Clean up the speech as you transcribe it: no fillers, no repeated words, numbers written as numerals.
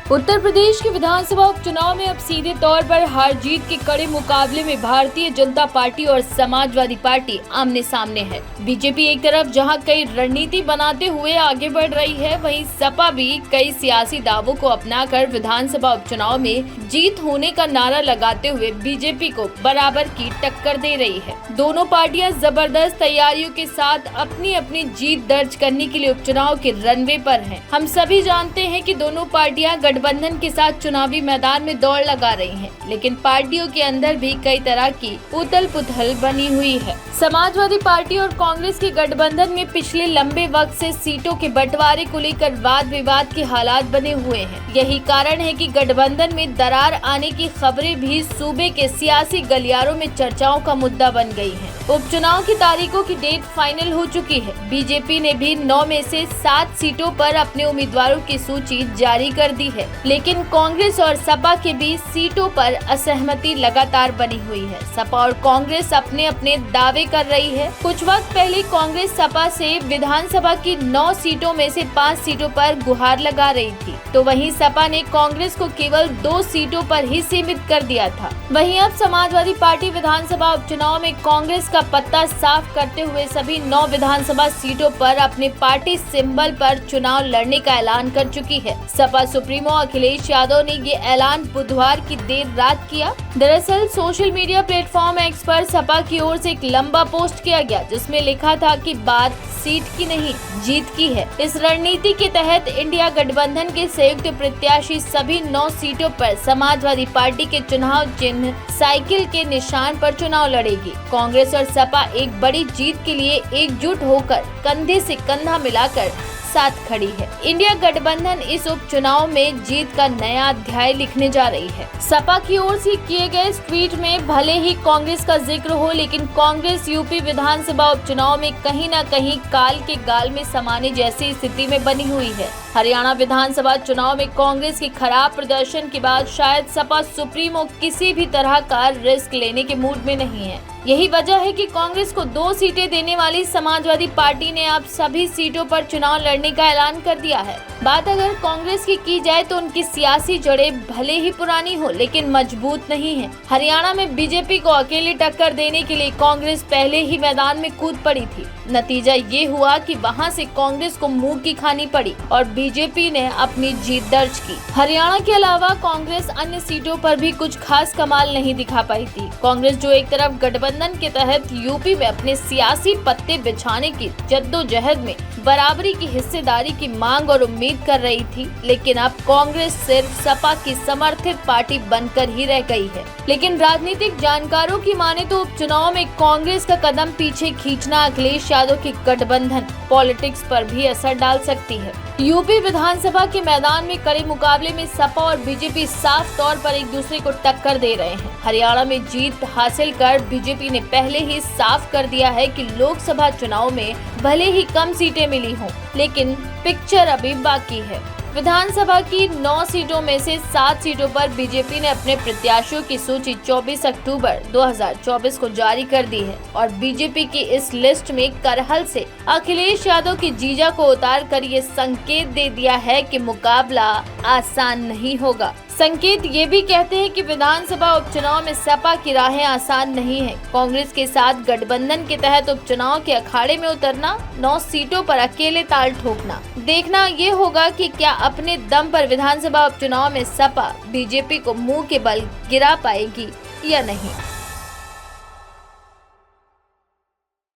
उत्तर प्रदेश के विधानसभा उपचुनाव में अब सीधे तौर पर हार जीत के कड़े मुकाबले में भारतीय जनता पार्टी और समाजवादी पार्टी आमने सामने है। बीजेपी एक तरफ जहां कई रणनीति बनाते हुए आगे बढ़ रही है, वहीं सपा भी कई सियासी दावों को अपनाकर विधानसभा उपचुनाव में जीत होने का नारा लगाते हुए बीजेपी को बराबर की टक्कर दे रही है। दोनों पार्टियां जबरदस्त तैयारियों के साथ अपनी अपनी जीत दर्ज करने के लिए उपचुनाव के रनवे पर हैं। हम सभी जानते हैं कि दोनों पार्टियां गठबंधन के साथ चुनावी मैदान में दौड़ लगा रही हैं, लेकिन पार्टियों के अंदर भी कई तरह की उथल पुथल बनी हुई है। समाजवादी पार्टी और कांग्रेस के गठबंधन में पिछले लंबे वक्त से सीटों के बंटवारे को लेकर वाद विवाद के हालात बने हुए हैं। यही कारण है कि गठबंधन में दरार आने की खबरें भी सूबे के सियासी गलियारों में चर्चाओं का मुद्दा बन गई हैं। उपचुनाव की तारीखों की डेट फाइनल हो चुकी है। बीजेपी ने भी 9 में से 7 सीटों पर अपने उम्मीदवारों की सूची जारी कर दी है, लेकिन कांग्रेस और सपा के बीच सीटों पर असहमति लगातार बनी हुई है। सपा और कांग्रेस अपने अपने दावे कर रही है। कुछ वक्त पहले कांग्रेस सपा से विधानसभा की 9 सीटों में से 5 सीटों पर गुहार लगा रही थी, तो वहीं सपा ने कांग्रेस को केवल 2 सीटों पर ही सीमित कर दिया था। वहीं अब समाजवादी पार्टी विधानसभा उपचुनाव में कांग्रेस का पत्ता साफ करते हुए सभी 9 विधानसभा सीटों पर अपने पार्टी सिंबल पर चुनाव लड़ने का ऐलान कर चुकी है। सपा सुप्रीमो अखिलेश यादव ने ये ऐलान बुधवार की देर रात किया। दरअसल सोशल मीडिया प्लेटफॉर्म एक्स पर सपा की ओर से एक लंबा पोस्ट किया गया, जिसमें लिखा था कि बात सीट की नहीं जीत की है। इस रणनीति के तहत इंडिया गठबंधन के संयुक्त प्रत्याशी सभी 9 सीटों पर समाजवादी पार्टी के चुनाव चिन्ह साइकिल के निशान पर चुनाव लड़ेगी। कांग्रेस और सपा एक बड़ी जीत के लिए एकजुट होकर कंधे से कंधा मिलाकर साथ खड़ी है। इंडिया गठबंधन इस उपचुनाव में जीत का नया अध्याय लिखने जा रही है। सपा की ओर से किए गए इस ट्वीट में भले ही कांग्रेस का जिक्र हो, लेकिन कांग्रेस यूपी विधानसभा उपचुनाव में कहीं न कहीं काल के गाल में समाने जैसी स्थिति में बनी हुई है। हरियाणा विधानसभा चुनाव में कांग्रेस के खराब प्रदर्शन के बाद शायद सपा सुप्रीमो किसी भी तरह का रिस्क लेने के मूड में नहीं है। यही वजह है कि कांग्रेस को 2 सीटें देने वाली समाजवादी पार्टी ने अब सभी सीटों पर चुनाव लड़ने का ऐलान कर दिया है। बात अगर कांग्रेस की जाए तो उनकी सियासी जड़ें भले ही पुरानी हो, लेकिन मजबूत नहीं है। हरियाणा में बीजेपी को अकेली टक्कर देने के लिए कांग्रेस पहले ही मैदान में कूद पड़ी थी। नतीजा ये हुआ कि वहां से कांग्रेस को मुंह की खानी पड़ी और बीजेपी ने अपनी जीत दर्ज की। हरियाणा के अलावा कांग्रेस अन्य सीटों पर भी कुछ खास कमाल नहीं दिखा पाई थी। कांग्रेस जो एक तरफ गठबंधन के तहत यूपी में अपने सियासी पत्ते बिछाने की जद्दोजहद में बराबरी की हिस्सेदारी की मांग और उम्मीद कर रही थी, लेकिन अब कांग्रेस सिर्फ सपा की समर्थित पार्टी बनकर ही रह गई है। लेकिन राजनीतिक जानकारों की माने तो उपचुनाव में कांग्रेस का कदम पीछे खींचना अखिलेश यादव की गठबंधन पॉलिटिक्स पर भी असर डाल सकती है। यूपी विधानसभा के मैदान में कड़े मुकाबले में सपा और बीजेपी साफ तौर पर एक दूसरे को टक्कर दे रहे हैं। हरियाणा में जीत हासिल कर बीजेपी ने पहले ही साफ कर दिया है कि लोकसभा चुनाव में भले ही कम सीटें मिली हों, लेकिन पिक्चर अभी बाकी है। विधानसभा की 9 सीटों में से 7 सीटों पर बीजेपी ने अपने प्रत्याशियों की सूची 24 अक्टूबर 2024 को जारी कर दी है और बीजेपी की इस लिस्ट में करहल से अखिलेश यादव की जीजा को उतार कर ये संकेत दे दिया है कि मुकाबला आसान नहीं होगा। संकेत ये भी कहते हैं कि विधानसभा उपचुनाव में सपा की राहें आसान नहीं है। कांग्रेस के साथ गठबंधन के तहत उपचुनाव के अखाड़े में उतरना, 9 सीटों पर अकेले ताल ठोकना, देखना ये होगा कि क्या अपने दम पर विधानसभा उपचुनाव में सपा बीजेपी को मुंह के बल गिरा पाएगी या नहीं।